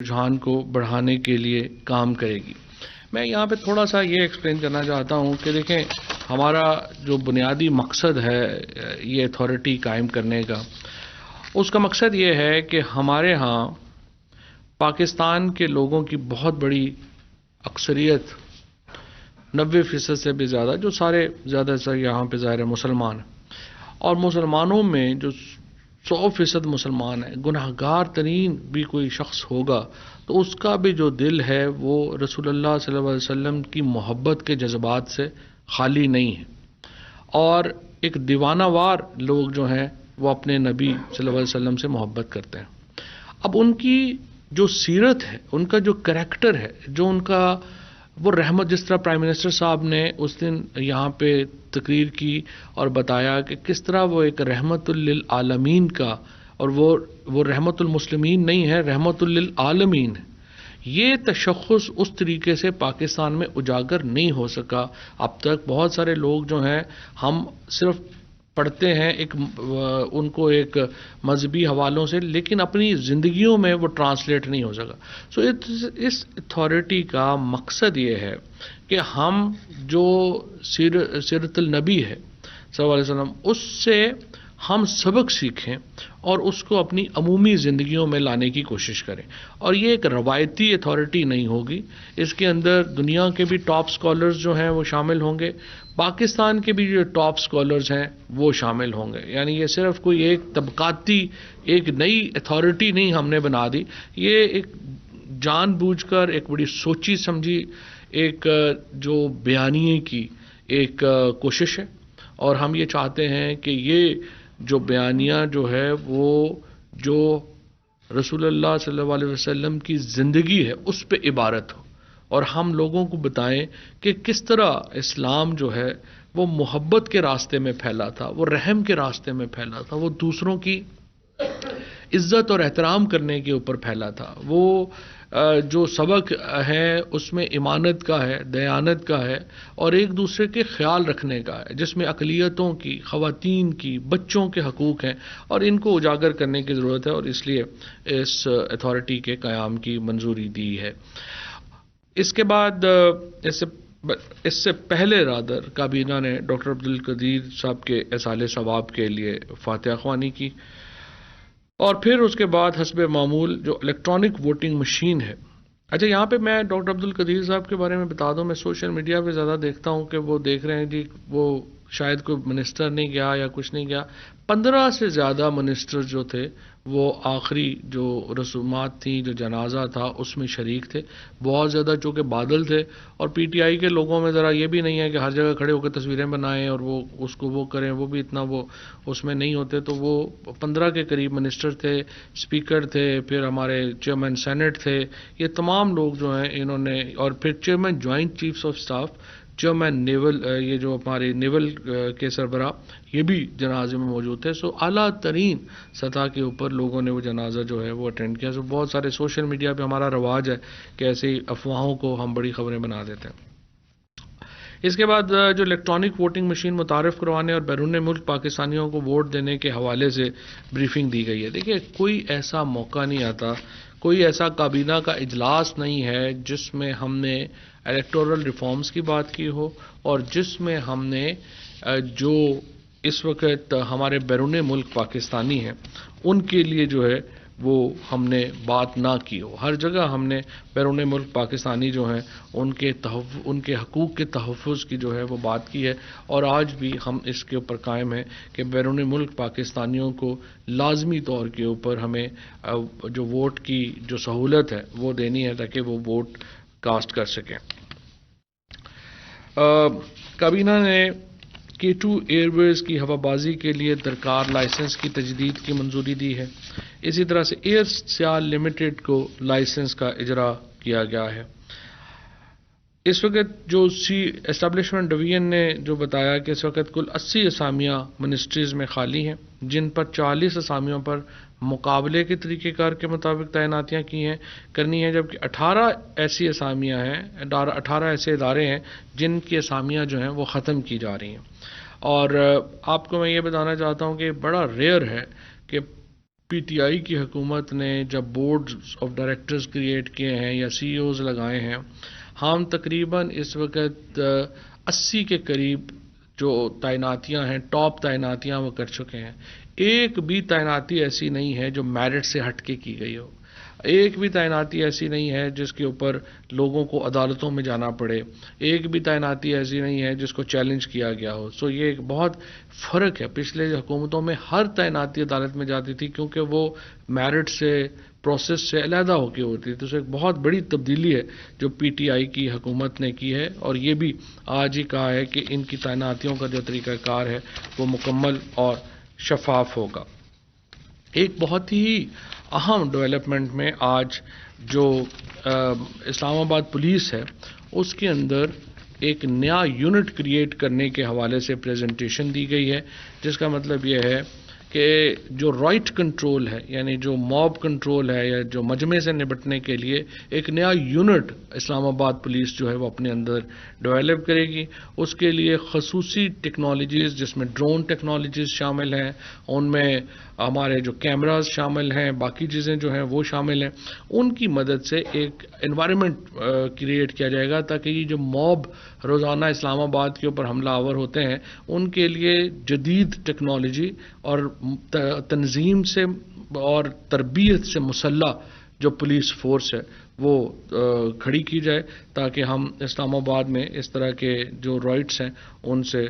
رجحان کو بڑھانے کے لیے کام کرے گی۔ میں یہاں پہ تھوڑا سا یہ ایکسپلین کرنا چاہتا ہوں کہ دیکھیں ہمارا جو بنیادی مقصد ہے یہ اتھارٹی قائم کرنے کا، اس کا مقصد یہ ہے کہ ہمارے ہاں پاکستان کے لوگوں کی بہت بڑی اکثریت 90% سے بھی زیادہ، جو سارے زیادہ سے یہاں پہ ظاہر ہے مسلمان ہیں، اور مسلمانوں میں جو 100% مسلمان ہے، گناہ گار ترین بھی کوئی شخص ہوگا تو اس کا بھی جو دل ہے وہ رسول اللہ صلی اللہ علیہ وسلم کی محبت کے جذبات سے خالی نہیں ہے، اور ایک دیوانہ وار لوگ جو ہیں وہ اپنے نبی صلی اللہ علیہ وسلم سے محبت کرتے ہیں۔ اب ان کی جو سیرت ہے، ان کا جو کریکٹر ہے، جو ان کا وہ رحمت، جس طرح پرائم منسٹر صاحب نے اس دن یہاں پہ تقریر کی اور بتایا کہ کس طرح وہ ایک رحمت للعالمین کا، اور وہ رحمت المسلمین نہیں ہے، رحمت للعالمین ہے۔ یہ تشخص اس طریقے سے پاکستان میں اجاگر نہیں ہو سکا اب تک۔ بہت سارے لوگ جو ہیں ہم صرف پڑھتے ہیں ان کو ایک مذہبی حوالوں سے، لیکن اپنی زندگیوں میں وہ ٹرانسلیٹ نہیں ہو سکا۔ سو اس اتھارٹی کا مقصد یہ ہے کہ ہم جو سیرت النبی ہے صلی اللہ علیہ وسلم، اس سے ہم سبق سیکھیں اور اس کو اپنی عمومی زندگیوں میں لانے کی کوشش کریں۔ اور یہ ایک روایتی اتھارٹی نہیں ہوگی، اس کے اندر دنیا کے بھی ٹاپ سکولرز جو ہیں وہ شامل ہوں گے، پاکستان کے بھی جو ٹاپ سکولرز ہیں وہ شامل ہوں گے۔ یعنی یہ صرف کوئی ایک طبقاتی ایک نئی اتھارٹی نہیں ہم نے بنا دی، یہ ایک جان بوجھ کر ایک بڑی سوچی سمجھی ایک جو بیانیے کی ایک کوشش ہے، اور ہم یہ چاہتے ہیں کہ یہ جو بیانیہ جو ہے وہ جو رسول اللہ صلی اللہ علیہ وسلم کی زندگی ہے اس پہ عبارت ہو، اور ہم لوگوں کو بتائیں کہ کس طرح اسلام جو ہے وہ محبت کے راستے میں پھیلا تھا، وہ رحم کے راستے میں پھیلا تھا، وہ دوسروں کی عزت اور احترام کرنے کے اوپر پھیلا تھا، وہ جو سبق ہے اس میں امانت کا ہے، دیانت کا ہے، اور ایک دوسرے کے خیال رکھنے کا ہے، جس میں اقلیتوں کی، خواتین کی، بچوں کے حقوق ہیں، اور ان کو اجاگر کرنے کی ضرورت ہے، اور اس لیے اس اتھارٹی کے قیام کی منظوری دی ہے۔ اس کے بعد اس سے پہلے رادر کابینہ نے ڈاکٹر عبدالقدیر صاحب کے اصالِ ثواب کے لیے فاتحہ خوانی کی، اور پھر اس کے بعد حسب معمول جو الیکٹرانک ووٹنگ مشین ہے۔ اچھا، یہاں پہ میں ڈاکٹر عبدالقدیر صاحب کے بارے میں بتا دوں، میں سوشل میڈیا پہ زیادہ دیکھتا ہوں کہ وہ دیکھ رہے ہیں جی وہ شاید کوئی منسٹر نہیں گیا یا کچھ نہیں گیا۔ 15 سے زیادہ منسٹر جو تھے وہ آخری جو رسومات تھیں، جو جنازہ تھا اس میں شریک تھے۔ بہت زیادہ چونکہ بادل تھے، اور پی ٹی آئی کے لوگوں میں ذرا یہ بھی نہیں ہے کہ ہر جگہ کھڑے ہو کے تصویریں بنائیں اور وہ اس کو وہ کریں، وہ بھی اتنا وہ اس میں نہیں ہوتے، تو وہ 15 کے قریب منسٹر تھے، اسپیکر تھے، پھر ہمارے چیئرمین سینٹ تھے، یہ تمام لوگ جو ہیں انہوں نے، اور پھر chairman joint chiefs of staff, chairman naval, یہ جو ہمارے نیول کے سربراہ، یہ بھی جنازے میں موجود تھے۔ سو اعلیٰ ترین سطح کے اوپر لوگوں نے وہ جنازہ جو ہے وہ اٹینڈ کیا۔ سو بہت سارے سوشل میڈیا پہ ہمارا رواج ہے کہ ایسے افواہوں کو ہم بڑی خبریں بنا دیتے ہیں۔ اس کے بعد جو الیکٹرانک ووٹنگ مشین متعارف کروانے اور بیرون ملک پاکستانیوں کو ووٹ دینے کے حوالے سے بریفنگ دی گئی ہے۔ دیکھیے، کوئی ایسا موقع نہیں آتا، کوئی ایسا کابینہ کا اجلاس نہیں ہے جس میں ہم نے الیکٹورل ریفارمز کی بات کی ہو، اور جس میں ہم نے جو اس وقت ہمارے بیرون ملک پاکستانی ہیں ان کے لیے جو ہے وہ ہم نے بات نہ کی ہو۔ ہر جگہ ہم نے بیرون ملک پاکستانی جو ہیں ان کے حقوق کے تحفظ کی جو ہے وہ بات کی ہے، اور آج بھی ہم اس کے اوپر قائم ہیں کہ بیرون ملک پاکستانیوں کو لازمی طور کے اوپر ہمیں جو ووٹ کی جو سہولت ہے وہ دینی ہے تاکہ وہ ووٹ کاسٹ کر سکیں۔ کابینہ نے K2 ایئر ویز کی ہوا بازی کے لیے درکار لائسنس کی تجدید کی منظوری دی ہے۔ اسی طرح سے ایئر سیال لمیٹڈ کو لائسنس کا اجرا کیا گیا ہے۔ اس وقت جو اسٹیبلشمنٹ ڈویژن نے جو بتایا کہ اس وقت کل 80 اسامیاں منسٹریز میں خالی ہیں، جن پر 40 اسامیوں پر مقابلے کے طریقہ کار کے مطابق تعیناتیاں کرنی ہیں، جبکہ 18 ایسی اسامیاں ہیں، 18 ایسے ادارے ہیں جن کی اسامیاں جو ہیں وہ ختم کی جا رہی ہیں۔ اور آپ کو میں یہ بتانا چاہتا ہوں کہ بڑا ریئر ہے کہ پی ٹی آئی کی حکومت نے جب بورڈ آف ڈائریکٹرز کریٹ کیے ہیں یا سی ای اوز لگائے ہیں، ہم تقریباً اس وقت 80 کے قریب جو تعیناتیاں ہیں، ٹاپ تعیناتیاں وہ کر چکے ہیں۔ ایک بھی تعیناتی ایسی نہیں ہے جو میرٹ سے ہٹ کے کی گئی ہو، ایک بھی تعیناتی ایسی نہیں ہے جس کے اوپر لوگوں کو عدالتوں میں جانا پڑے، ایک بھی تعیناتی ایسی نہیں ہے جس کو چیلنج کیا گیا ہو۔ سو یہ ایک بہت فرق ہے۔ پچھلے حکومتوں میں ہر تعیناتی عدالت میں جاتی تھی کیونکہ وہ میرٹ سے، پروسیس سے علیحدہ ہو کے ہوتی تھی۔ تو ایک بہت بڑی تبدیلی ہے جو پی ٹی آئی کی حکومت نے کی ہے، اور یہ بھی آج ہی کہا ہے کہ ان کی تعیناتیوں کا جو طریقہ کار ہے وہ مکمل اور شفاف ہوگا۔ ایک بہت ہی اہم ڈیولپمنٹ میں آج جو اسلام آباد پولیس ہے اس کے اندر ایک نیا یونٹ کریٹ کرنے کے حوالے سے پریزنٹیشن دی گئی ہے، جس کا مطلب یہ ہے کہ جو رائٹ کنٹرول ہے، یعنی جو موب کنٹرول ہے یا جو مجمع سے نپٹنے کے لیے ایک نیا یونٹ اسلام آباد پولیس جو ہے وہ اپنے اندر ڈیولپ کرے گی۔ اس کے لیے خصوصی ٹیکنالوجیز جس میں ڈرون ٹیکنالوجیز شامل ہیں، ان میں ہمارے جو کیمراز شامل ہیں، باقی چیزیں جو ہیں وہ شامل ہیں، ان کی مدد سے ایک انوائرمنٹ کریٹ کیا جائے گا تاکہ یہ جو موب روزانہ اسلام آباد کے اوپر حملہ آور ہوتے ہیں ان کے لیے جدید ٹیکنالوجی اور تنظیم سے اور تربیت سے مسلح جو پولیس فورس ہے وہ کھڑی کی جائے، تاکہ ہم اسلام آباد میں اس طرح کے جو رائٹس ہیں ان سے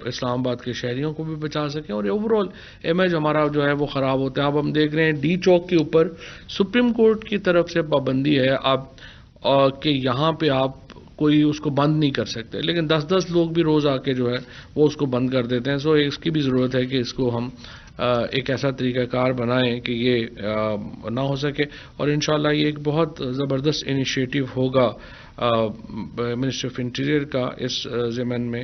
اسلام آباد کے شہریوں کو بھی بچا سکیں، اور اوور آل امیج ہمارا جو ہے وہ خراب ہوتا ہے۔ اب ہم دیکھ رہے ہیں ڈی چوک کے اوپر سپریم کورٹ کی طرف سے پابندی ہے اب کہ یہاں پہ آپ کوئی اس کو بند نہیں کر سکتے، لیکن 10 لوگ بھی روز آ کے جو ہے وہ اس کو بند کر دیتے ہیں۔ سو اس کی بھی ضرورت ہے کہ اس کو ہم ایک ایسا طریقہ کار بنائیں کہ یہ نہ ہو سکے، اور انشاءاللہ یہ ایک بہت زبردست انیشیٹو ہوگا منسٹری آف انٹیریئر کا اس ضمن میں۔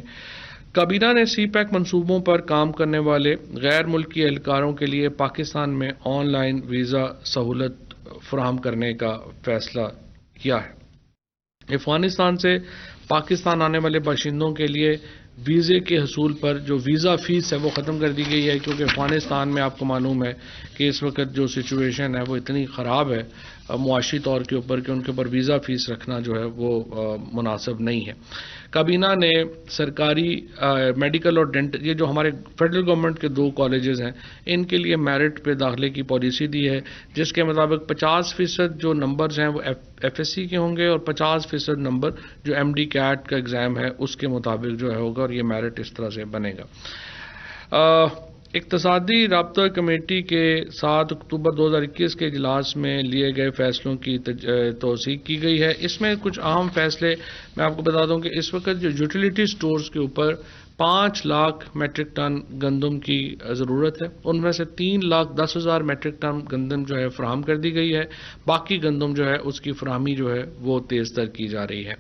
کابینہ نے سی پیک منصوبوں پر کام کرنے والے غیر ملکی اہلکاروں کے لیے پاکستان میں آن لائن ویزا سہولت فراہم کرنے کا فیصلہ کیا ہے۔ افغانستان سے پاکستان آنے والے باشندوں کے لیے ویزے کے حصول پر جو ویزا فیس ہے وہ ختم کر دی گئی ہے، کیونکہ افغانستان میں آپ کو معلوم ہے کہ اس وقت جو سچویشن ہے وہ اتنی خراب ہے معاشی طور کے اوپر کہ ان کے اوپر ویزا فیس رکھنا جو ہے وہ مناسب نہیں ہے۔ کابینہ نے سرکاری میڈیکل اور ڈینٹل، یہ جو ہمارے فیڈرل گورنمنٹ کے 2 کالجز ہیں، ان کے لیے میرٹ پہ داخلے کی پالیسی دی ہے، جس کے مطابق 50% جو نمبرز ہیں وہ ایف ایس سی کے ہوں گے، اور 50% نمبر جو ایم ڈی کیٹ کا ایگزام ہے اس کے مطابق جو ہے ہوگا، اور یہ میرٹ اس طرح سے بنے گا۔ اقتصادی رابطہ کمیٹی کے 7 اکتوبر 2021 کے اجلاس میں لیے گئے فیصلوں کی توثیق کی گئی ہے۔ اس میں کچھ اہم فیصلے میں آپ کو بتا دوں کہ اس وقت جو یوٹیلیٹی سٹورز کے اوپر 5 لاکھ میٹرک ٹن گندم کی ضرورت ہے، ان میں سے 3,10,000 میٹرک ٹن گندم جو ہے فراہم کر دی گئی ہے، باقی گندم جو ہے اس کی فراہمی جو ہے وہ تیز تر کی جا رہی ہے۔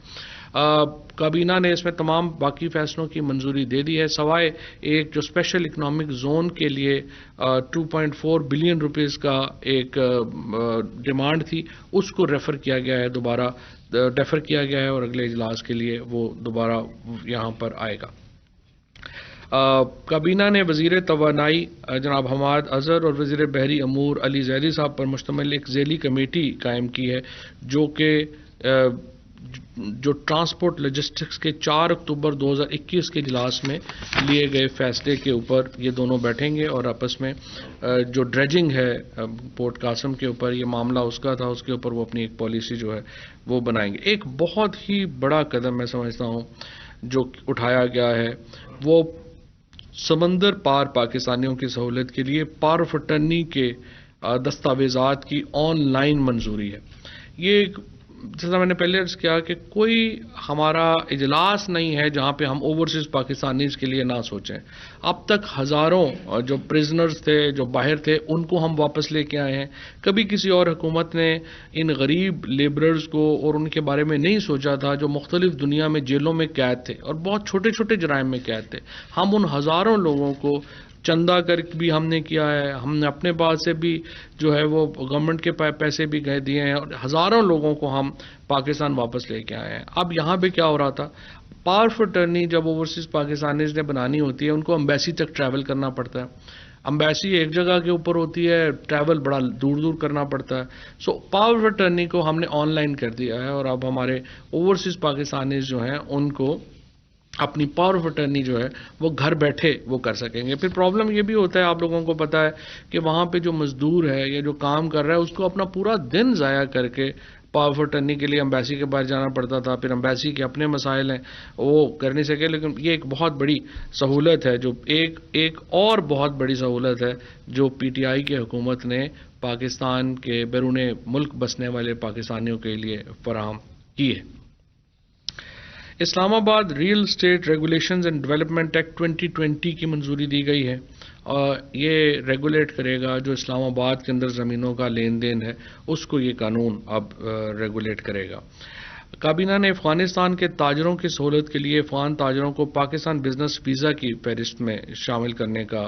کابینہ نے اس میں تمام باقی فیصلوں کی منظوری دے دی ہے، سوائے ایک جو اسپیشل اکنامک زون کے لیے 2.4 بلین روپیز کا ایک ڈیمانڈ تھی، اس کو ریفر کیا گیا ہے، دوبارہ ڈیفر کیا گیا ہے، اور اگلے اجلاس کے لیے وہ دوبارہ یہاں پر آئے گا۔ کابینہ نے وزیر توانائی جناب حماد اظہر اور وزیر بحری امور علی زیدی صاحب پر مشتمل ایک ذیلی کمیٹی قائم کی ہے، جو ٹرانسپورٹ لاجسٹکس کے 4 اکتوبر 2021 کے اجلاس میں لیے گئے فیصلے کے اوپر یہ دونوں بیٹھیں گے، اور آپس میں جو ڈریجنگ ہے پورٹ قاسم کے اوپر، یہ معاملہ اس کا تھا، اس کے اوپر وہ اپنی ایک پالیسی جو ہے وہ بنائیں گے۔ ایک بہت ہی بڑا قدم میں سمجھتا ہوں جو اٹھایا گیا ہے، وہ سمندر پار پاکستانیوں کی سہولت کے لیے پاور آف اٹرنی کے دستاویزات کی آن لائن منظوری ہے۔ یہ جیسا میں نے پہلے عرض کیا کہ کوئی ہمارا اجلاس نہیں ہے جہاں پہ ہم اوورسیز پاکستانیز کے لیے نہ سوچیں۔ اب تک ہزاروں جو پریزنرز تھے، جو باہر تھے، ان کو ہم واپس لے کے آئے ہیں۔ کبھی کسی اور حکومت نے ان غریب لیبررز کو اور ان کے بارے میں نہیں سوچا تھا جو مختلف دنیا میں جیلوں میں قید تھے اور بہت چھوٹے چھوٹے جرائم میں قید تھے۔ ہم ان ہزاروں لوگوں کو چندہ کر بھی ہم نے کیا ہے، ہم نے اپنے پاس سے بھی جو ہے وہ گورنمنٹ کے پیسے بھی دیے ہیں، اور ہزاروں لوگوں کو ہم پاکستان واپس لے کے آئے ہیں۔ اب یہاں پہ کیا ہو رہا تھا، پاور آف اٹرنی جب اوورسیز پاکستانیز نے بنانی ہوتی ہے ان کو امبیسی تک ٹریول کرنا پڑتا ہے، امبیسی ایک جگہ کے اوپر ہوتی ہے، ٹریول بڑا دور دور کرنا پڑتا ہے. سو پاور آف اٹرنی کو ہم نے آن لائن کر دیا ہے، اور اب ہمارے اوورسیز پاکستانیز جو ہیں ان کو اپنی پاور آف اٹرنی جو ہے وہ گھر بیٹھے وہ کر سکیں گے. پھر پرابلم یہ بھی ہوتا ہے، آپ لوگوں کو پتہ ہے کہ وہاں پہ جو مزدور ہے یا جو کام کر رہا ہے اس کو اپنا پورا دن ضائع کر کے پاور آف اٹرنی کے لیے امبیسی کے باہر جانا پڑتا تھا. پھر امبیسی کے اپنے مسائل ہیں وہ کر نہیں سکے. لیکن یہ ایک بہت بڑی سہولت ہے، جو ایک اور بہت بڑی سہولت ہے جو پی ٹی آئی کی حکومت نے پاکستان کے بیرون ملک بسنے والے پاکستانیوں کے لیے فراہم کی ہے. اسلام آباد real estate regulations and development act 2020 کی منظوری دی گئی ہے، اور یہ ریگولیٹ کرے گا جو اسلام آباد کے اندر زمینوں کا لین دین ہے، اس کو یہ قانون اب ریگولیٹ کرے گا. کابینہ نے افغانستان کے تاجروں کی سہولت کے لیے افغان تاجروں کو پاکستان بزنس ویزا کی فہرست میں شامل کرنے کا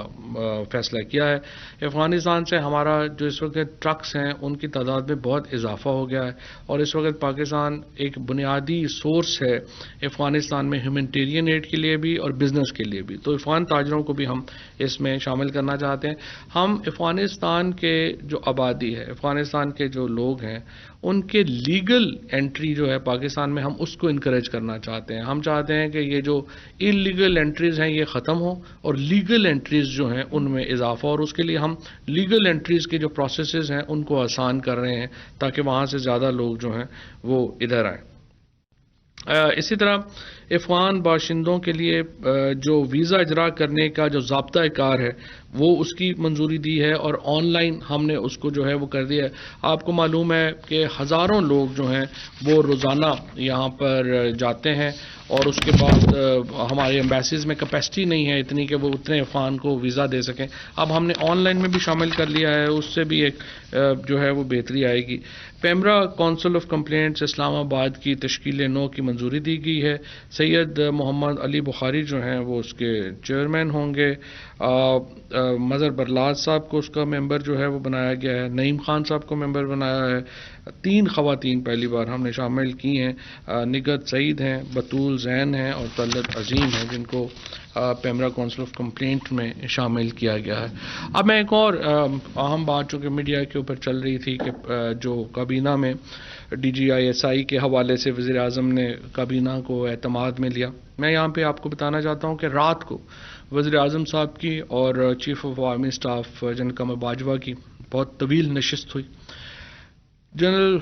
فیصلہ کیا ہے. افغانستان سے ہمارا جو اس وقت ٹرکس ہیں ان کی تعداد میں بہت اضافہ ہو گیا ہے، اور اس وقت پاکستان ایک بنیادی سورس ہے افغانستان میں ہیومینٹیرین ایڈ کے لیے بھی اور بزنس کے لیے بھی. تو افغان تاجروں کو بھی ہم اس میں شامل کرنا چاہتے ہیں. ہم افغانستان کے جو آبادی ہے، افغانستان کے جو لوگ ہیں، ان کے لیگل انٹری جو ہے پاکستان میں، ہم اس کو انکریج کرنا چاہتے ہیں. ہم چاہتے ہیں کہ یہ جو انلیگل انٹریز ہیں یہ ختم ہوں اور لیگل انٹریز جو ہیں ان میں اضافہ، اور اس کے لیے ہم لیگل انٹریز کے جو پروسیسز ہیں ان کو آسان کر رہے ہیں تاکہ وہاں سے زیادہ لوگ جو ہیں وہ ادھر آئیں. اسی طرح افغان باشندوں کے لیے جو ویزا اجرا کرنے کا جو ضابطۂ کار ہے وہ اس کی منظوری دی ہے، اور آن لائن ہم نے اس کو جو ہے وہ کر دیا ہے. آپ کو معلوم ہے کہ ہزاروں لوگ جو ہیں وہ روزانہ یہاں پر جاتے ہیں، اور اس کے بعد ہمارے ایمبیسیز میں کیپیسٹی نہیں ہے اتنی کہ وہ اتنے افغان کو ویزا دے سکیں. اب ہم نے آن لائن میں بھی شامل کر لیا ہے، اس سے بھی ایک جو ہے وہ بہتری آئے گی. پیمرا کونسل آف کمپلینٹس اسلام آباد کی تشکیل نو کی منظوری دی گئی ہے. سید محمد علی بخاری جو ہیں وہ اس کے چیئرمین ہوں گے. مظہر برلاز صاحب کو اس کا ممبر جو ہے وہ بنایا گیا ہے. نعیم خان صاحب کو ممبر بنایا ہے. 3 خواتین پہلی بار ہم نے شامل کی ہیں. نگہت سعید ہیں، بطول زین ہیں اور طلعت عظیم ہیں، جن کو پیمرا کونسل آف کمپلینٹ میں شامل کیا گیا ہے. اب میں ایک اور اہم بات جو کہ میڈیا کے اوپر چل رہی تھی کہ جو کابینہ میں D G I S I کے حوالے سے وزیر اعظم نے کابینہ کو اعتماد میں لیا. میں یہاں پہ آپ کو بتانا چاہتا ہوں کہ رات کو وزیر اعظم صاحب کی اور chief of army staff general Qamar Bajwa کی بہت طویل نشست ہوئی. جنرل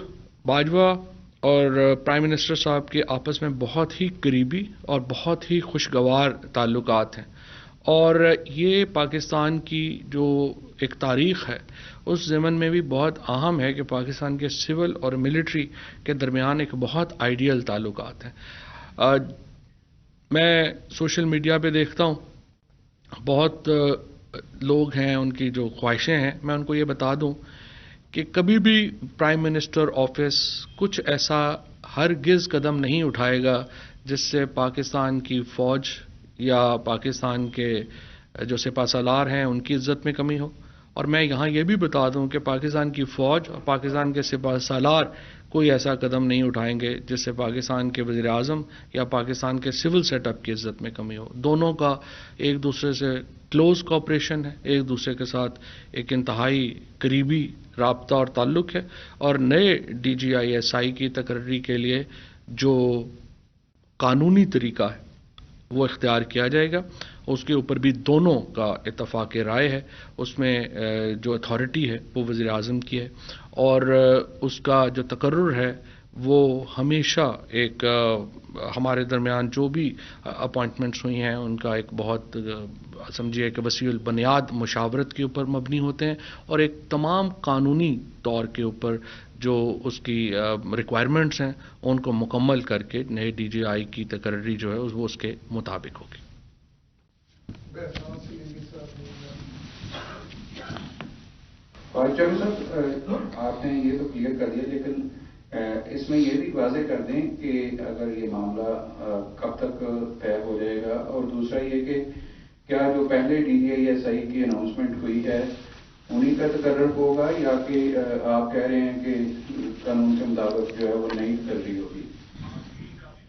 باجوہ اور پرائم منسٹر صاحب کے آپس میں بہت ہی قریبی اور بہت ہی خوشگوار تعلقات ہیں، اور یہ پاکستان کی جو ایک تاریخ ہے اس ضمن میں بھی بہت اہم ہے کہ پاکستان کے سول اور ملٹری کے درمیان ایک بہت آئیڈیل تعلقات ہیں. میں سوشل میڈیا پہ دیکھتا ہوں بہت لوگ ہیں، ان کی جو خواہشیں ہیں، میں ان کو یہ بتا دوں کہ کبھی بھی پرائم منسٹر آفس کچھ ایسا ہرگز قدم نہیں اٹھائے گا جس سے پاکستان کی فوج یا پاکستان کے جو سپہ سالار ہیں ان کی عزت میں کمی ہو. اور میں یہاں یہ بھی بتا دوں کہ پاکستان کی فوج اور پاکستان کے سپہ سالار کوئی ایسا قدم نہیں اٹھائیں گے جس سے پاکستان کے وزیر اعظم یا پاکستان کے سول سیٹ اپ کی عزت میں کمی ہو. دونوں کا ایک دوسرے سے کلوز کوآپریشن ہے، ایک دوسرے کے ساتھ ایک انتہائی قریبی رابطہ اور تعلق ہے. اور نئے D G I S I کی تقرری کے لیے جو قانونی طریقہ ہے وہ اختیار کیا جائے گا. اس کے اوپر بھی دونوں کا اتفاق رائے ہے. اس میں جو اتھارٹی ہے وہ وزیر اعظم کی ہے، اور اس کا جو تقرر ہے وہ ہمیشہ ایک ہمارے درمیان جو بھی اپوائنٹمنٹس ہوئی ہیں ان کا ایک بہت سمجھیے کہ وسیع البنیاد مشاورت کے اوپر مبنی ہوتے ہیں، اور ایک تمام قانونی طور کے اوپر جو اس کی ریکوائرمنٹس ہیں ان کو مکمل کر کے نئے ڈی جی آئی کی تقرری جو ہے وہ اس کے مطابق ہوگی. چلو صاحب، آپ نے یہ تو کلیئر کر دیا، لیکن اس میں یہ بھی واضح کر دیں کہ اگر یہ معاملہ کب تک طے ہو جائے گا، اور دوسرا یہ کہ کیا جو پہلے D G I S I کی اناؤنسمنٹ ہوئی ہے انہیں کا تقرر ہوگا، یا کہ آپ کہہ رہے ہیں کہ قانون کے مطابق جو ہے وہ نئی تقرری ہوگی؟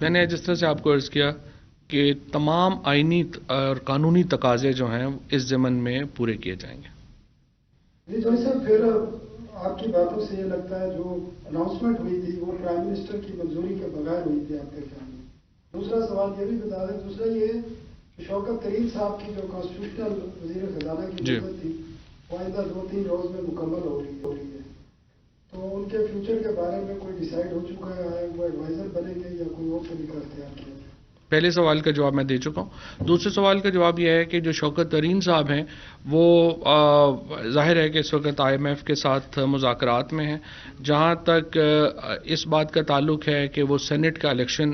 میں نے جس طرح سے آپ کو عرض کیا کہ تمام آئینی اور قانونی تقاضے جو ہیں اس ضمن میں پورے کیے جائیں گے۔ جی جوئی صاحب، پھر آپ کی باتوں سے یہ لگتا ہے جو اناؤنسمنٹ ہوئی تھی وہ پرائم منسٹر کی منظوری کے بغیر ہوئی تھی آپ کے خیال میں؟ دوسرا سوال یہ بھی بتا دیں، دوسرا یہ کہ شوکت ترین صاحب کی جو کانسٹیٹیوشنل وزیر خزانہ کی مدت تھی وہ آئندہ 2-3 روز میں مکمل ہو رہی ہے، تو ان کے فیوچر کے بارے میں کوئی ڈیسائیڈ ہو چکا ہے؟ وہ ایڈوائزر بنیں گے یا کوئی اور طریقہ اختیار کیا جائے؟ پہلے سوال کا جواب میں دے چکا ہوں۔ دوسرے سوال کا جواب یہ ہے کہ جو شوکت ترین صاحب ہیں وہ ظاہر ہے کہ اس وقت IMF کے ساتھ مذاکرات میں ہیں۔ جہاں تک اس بات کا تعلق ہے کہ وہ سینٹ کا الیکشن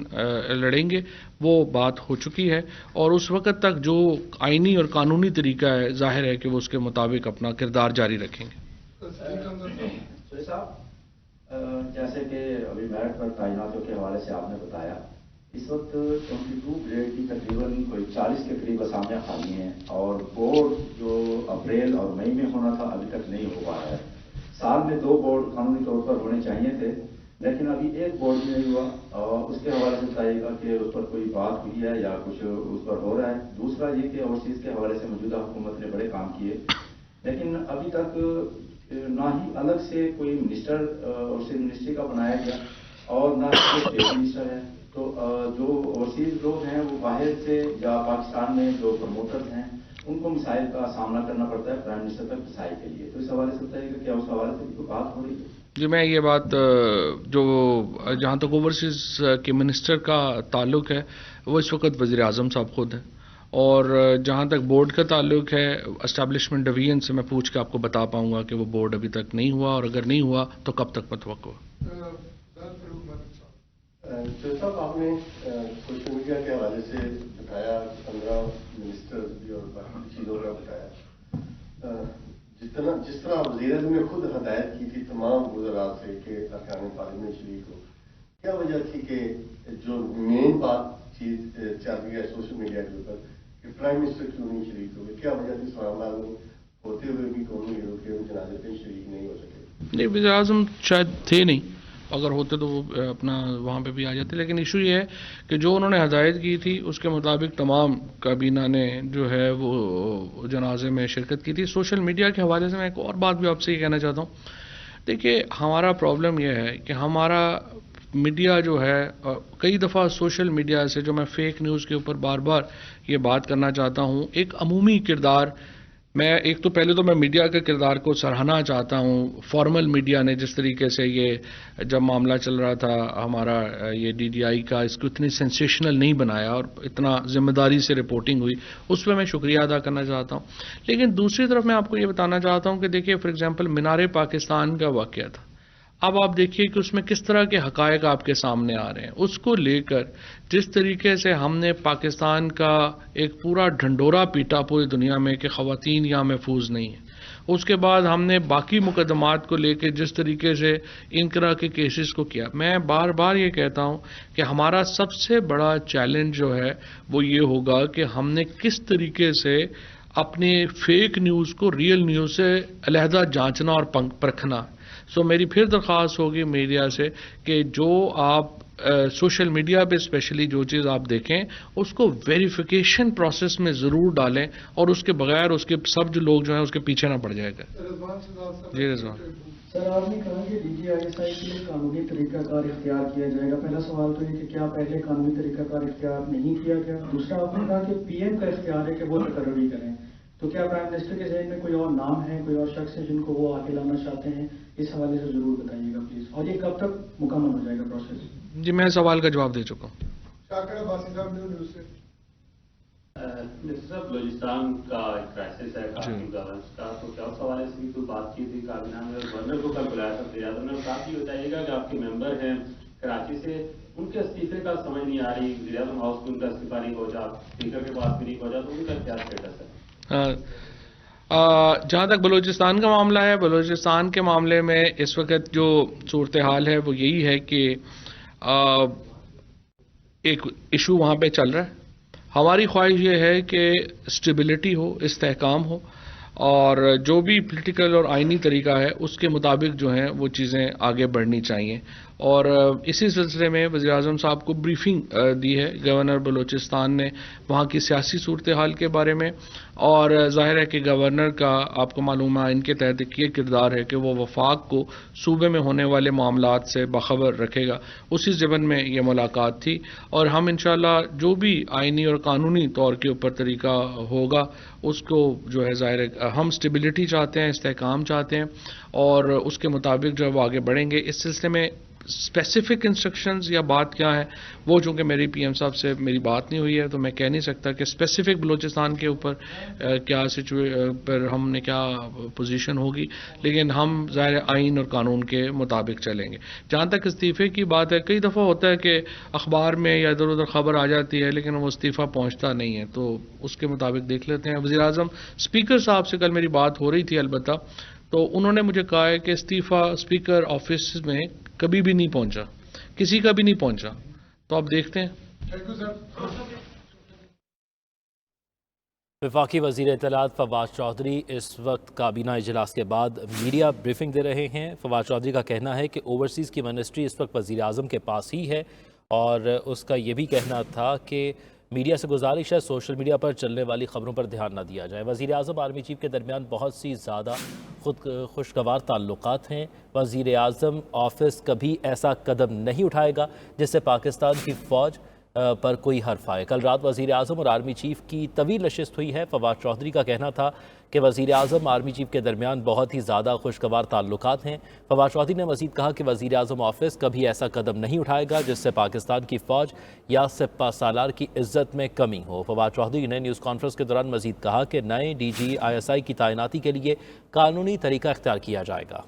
لڑیں گے، وہ بات ہو چکی ہے، اور اس وقت تک جو آئینی اور قانونی طریقہ ہے ظاہر ہے کہ وہ اس کے مطابق اپنا کردار جاری رکھیں گے۔ صاحب، جیسے کہ ابھی میرٹ پر تعیناتوں کے حوالے سے آپ نے بتایا، اس وقت 22 گریڈ کی تقریباً کوئی 40 کے قریب اسامیاں خالی ہیں، اور بورڈ جو اپریل اور مئی میں ہونا تھا ابھی تک نہیں ہو پا رہا ہے۔ سال میں 2 بورڈ قانونی طور پر ہونے چاہیے تھے، لیکن ابھی 1 بورڈ بھی نہیں ہوا، اور اس کے حوالے سے بتائیے گا کہ اس پر کوئی بات ہوئی ہے یا کچھ اس پر ہو رہا ہے۔ دوسرا یہ کہ اوورسیز کے حوالے سے موجودہ حکومت نے بڑے کام کیے، لیکن ابھی تک نہ ہی الگ سے کوئی منسٹر اوورسیز منسٹری کا بنایا گیا اور نہ ہی اسٹیٹ منسٹر ہے۔ تو جو اوورسیز لوگ ہیں وہ باہر سے یا پاکستان میں جو پروموٹرز ہیں ان کو مسائل کا سامنا کرنا پڑتا ہے پرائم منسٹر تک رسائی کے لیے، تو اس حوالے سے بتائیے کہ کیا اس حوالے سے بھی کوئی بات ہو رہی ہے؟ جی، میں یہ بات جو جہاں تک اوورسیز کے منسٹر کا تعلق ہے وہ اس وقت وزیر اعظم صاحب خود ہیں، اور جہاں تک بورڈ کا تعلق ہے اسٹیبلشمنٹ ڈویژن سے میں پوچھ کے آپ کو بتا پاؤں گا کہ وہ بورڈ ابھی تک نہیں ہوا، اور اگر نہیں ہوا تو کب تک متوقع ہوا۔ صاحب، آپ نے سوشل میڈیا کے حوالے سے بتایا، 15 منسٹر بھی اور باقی چیزوں کا بتایا، جس طرح وزیر اعظم نے خود ہدایت کی تھی تمام وزراء سے کہ ارکان پارلیمنٹ شریک ہو، کیا وجہ تھی کہ جو مین بات چیز چل رہی ہے سوشل میڈیا کے اوپر کہ پرائم منسٹر کیوں نہیں شریک ہوئے؟ کیا وجہ تھی سوال ہوتے ہوئے بھی قومی ہیرو کے جنازے پہ شریک نہیں ہو سکے؟ نہیں، وزیر اعظم شاید تھے نہیں، اگر ہوتے تو وہ اپنا وہاں پہ بھی آ جاتے، لیکن ایشو یہ ہے کہ جو انہوں نے ہدایت کی تھی اس کے مطابق تمام کابینہ نے جو ہے وہ جنازے میں شرکت کی تھی۔ سوشل میڈیا کے حوالے سے میں ایک اور بات بھی آپ سے یہ کہنا چاہتا ہوں۔ دیکھیے، ہمارا پرابلم یہ ہے کہ ہمارا میڈیا جو ہے کئی دفعہ سوشل میڈیا سے، جو میں فیک نیوز کے اوپر بار بار یہ بات کرنا چاہتا ہوں، ایک عمومی کردار، میں ایک تو پہلے تو میں میڈیا کے کردار کو سراہنا چاہتا ہوں۔ فارمل میڈیا نے جس طریقے سے یہ جب معاملہ چل رہا تھا ہمارا یہ DDI کا، اس کو اتنی سینسیشنل نہیں بنایا اور اتنا ذمہ داری سے رپورٹنگ ہوئی، اس پہ میں شکریہ ادا کرنا چاہتا ہوں۔ لیکن دوسری طرف میں آپ کو یہ بتانا چاہتا ہوں کہ دیکھیے، فار ایگزامپل مینار پاکستان کا واقعہ تھا، اب آپ دیکھیے کہ اس میں کس طرح کے حقائق آپ کے سامنے آ رہے ہیں۔ اس کو لے کر جس طریقے سے ہم نے پاکستان کا ایک پورا ڈھنڈورا پیٹا پوری دنیا میں کہ خواتین یہاں محفوظ نہیں ہیں، اس کے بعد ہم نے باقی مقدمات کو لے کے جس طریقے سے ان طرح کے کیسز کو کیا، میں بار بار یہ کہتا ہوں کہ ہمارا سب سے بڑا چیلنج جو ہے وہ یہ ہوگا کہ ہم نے کس طریقے سے اپنے فیک نیوز کو ریئل نیوز سے علیحدہ جانچنا اور پرکھنا۔ سو میری پھر درخواست ہوگی میڈیا سے کہ جو آپ سوشل میڈیا پہ اسپیشلی جو چیز آپ دیکھیں اس کو ویریفیکیشن پروسیس میں ضرور ڈالیں، اور اس کے بغیر اس کے سب جو لوگ جو ہیں اس کے پیچھے نہ پڑ جائے گا۔ جی رضوان سر، آپ نے کہا کہ DGISI کے لیے قانونی طریقہ کار اختیار کیا جائے گا۔ پہلا سوال تو یہ کہ کیا پہلے قانونی طریقہ کار اختیار نہیں کیا گیا؟ دوسرا، آپ نے کہا کہ PM کا اختیار ہے کہ وہ تقرری کریں، تو کیا پرائم منسٹر کے ذہن میں کوئی اور نام ہے، کوئی اور شخص ہے جن کو وہ آگے لانا چاہتے ہیں؟ اس حوالے سے ضرور بتائیے گا پلیز، اور یہ کب تک مکمل ہو جائے گا پروسیس؟ جی، میں سوال کا جواب دے چکا ہوں۔ شاکر عباسی صاحب، نیو نیوز سے۔ منسٹر صاحب، بلوچستان کا ایک کرائسس ہے کافی گورننس کا، تو کیا اس حوالے سے بھی کوئی بات کی تھی کابینہ میں؟ گورنر کو کل بلایا تھا وزیر اعظم نے، ساتھ ہی بتائیے گا کہ آپ کے ممبر ہیں کراچی سے، ان کے استعفے کا سمجھ نہیں آ رہی، وزیر اعظم ہاؤس میں ان کا استعفیٰ نہیں پہنچا، اسپیکر کے پاس بھی نہیں پہنچا، تو ان کا کیا اسٹیٹس ہے؟ جہاں تک بلوچستان کا معاملہ ہے، بلوچستان کے معاملے میں اس وقت جو صورتحال ہے وہ یہی ہے کہ ایک ایشو وہاں پہ چل رہا ہے۔ ہماری خواہش یہ ہے کہ اسٹیبلٹی ہو، استحکام ہو، اور جو بھی پولیٹیکل اور آئینی طریقہ ہے اس کے مطابق جو ہیں وہ چیزیں آگے بڑھنی چاہیے، اور اسی سلسلے میں وزیراعظم صاحب کو بریفنگ دی ہے گورنر بلوچستان نے وہاں کی سیاسی صورتحال کے بارے میں، اور ظاہر ہے کہ گورنر کا آپ کو معلوم ہے ان کے تحت ایک یہ کردار ہے کہ وہ وفاق کو صوبے میں ہونے والے معاملات سے باخبر رکھے گا. اسی ضمن میں یہ ملاقات تھی، اور ہم انشاءاللہ جو بھی آئینی اور قانونی طور کے اوپر طریقہ ہوگا اس کو جو ہے ظاہر ہے ہم اسٹیبلٹی چاہتے ہیں، استحکام چاہتے ہیں، اور اس کے مطابق جو ہے وہ آگے بڑھیں گے. اس سلسلے میں اسپیسیفک انسٹرکشنز یا بات کیا ہے وہ چونکہ میری پی ایم صاحب سے میری بات نہیں ہوئی ہے تو میں کہہ نہیں سکتا کہ اسپیسیفک بلوچستان کے اوپر کیا پر ہم نے کیا پوزیشن ہوگی، لیکن ہم ظاہر آئین اور قانون کے مطابق چلیں گے. جہاں تک استعفے کی بات ہے، کئی دفعہ ہوتا ہے کہ اخبار میں یا ادھر ادھر خبر آ جاتی ہے لیکن وہ استعفیٰ پہنچتا نہیں ہے، تو اس کے مطابق دیکھ لیتے ہیں. وزیراعظم اسپیکر صاحب سے کل میری بات ہو رہی تھی البتہ، تو انہوں نے مجھے کہا ہے کہ استعفیٰ اسپیکر آفس میں کبھی بھی نہیں پہنچا، کسی کا بھی نہیں پہنچا. تو آپ دیکھتے ہیں. وفاقی وزیر اطلاعات فواد چودھری اس وقت کابینہ اجلاس کے بعد میڈیا بریفنگ دے رہے ہیں. فواد چودھری کا کہنا ہے کہ اوورسیز کی منسٹری اس وقت وزیر اعظم کے پاس ہی ہے، اور اس کا یہ بھی کہنا تھا کہ میڈیا سے گزارش ہے سوشل میڈیا پر چلنے والی خبروں پر دھیان نہ دیا جائے. وزیر اعظم آرمی چیف کے درمیان بہت سی زیادہ خوشگوار تعلقات ہیں. وزیر اعظم آفس کبھی ایسا قدم نہیں اٹھائے گا جس سے پاکستان کی فوج پر کوئی حرف آئے. کل رات وزیر اعظم اور آرمی چیف کی طویل نشست ہوئی ہے. فواد چودھری کا کہنا تھا کہ وزیر اعظم آرمی چیف کے درمیان بہت ہی زیادہ خوشگوار تعلقات ہیں. فواد چودھری نے مزید کہا کہ وزیر اعظم آفس کبھی ایسا قدم نہیں اٹھائے گا جس سے پاکستان کی فوج یا سپہ سالار کی عزت میں کمی ہو. فواد چودھری نے نیوز کانفرنس کے دوران مزید کہا کہ نئے ڈی جی ISI کی تعیناتی کے لیے قانونی طریقہ اختیار کیا جائے گا.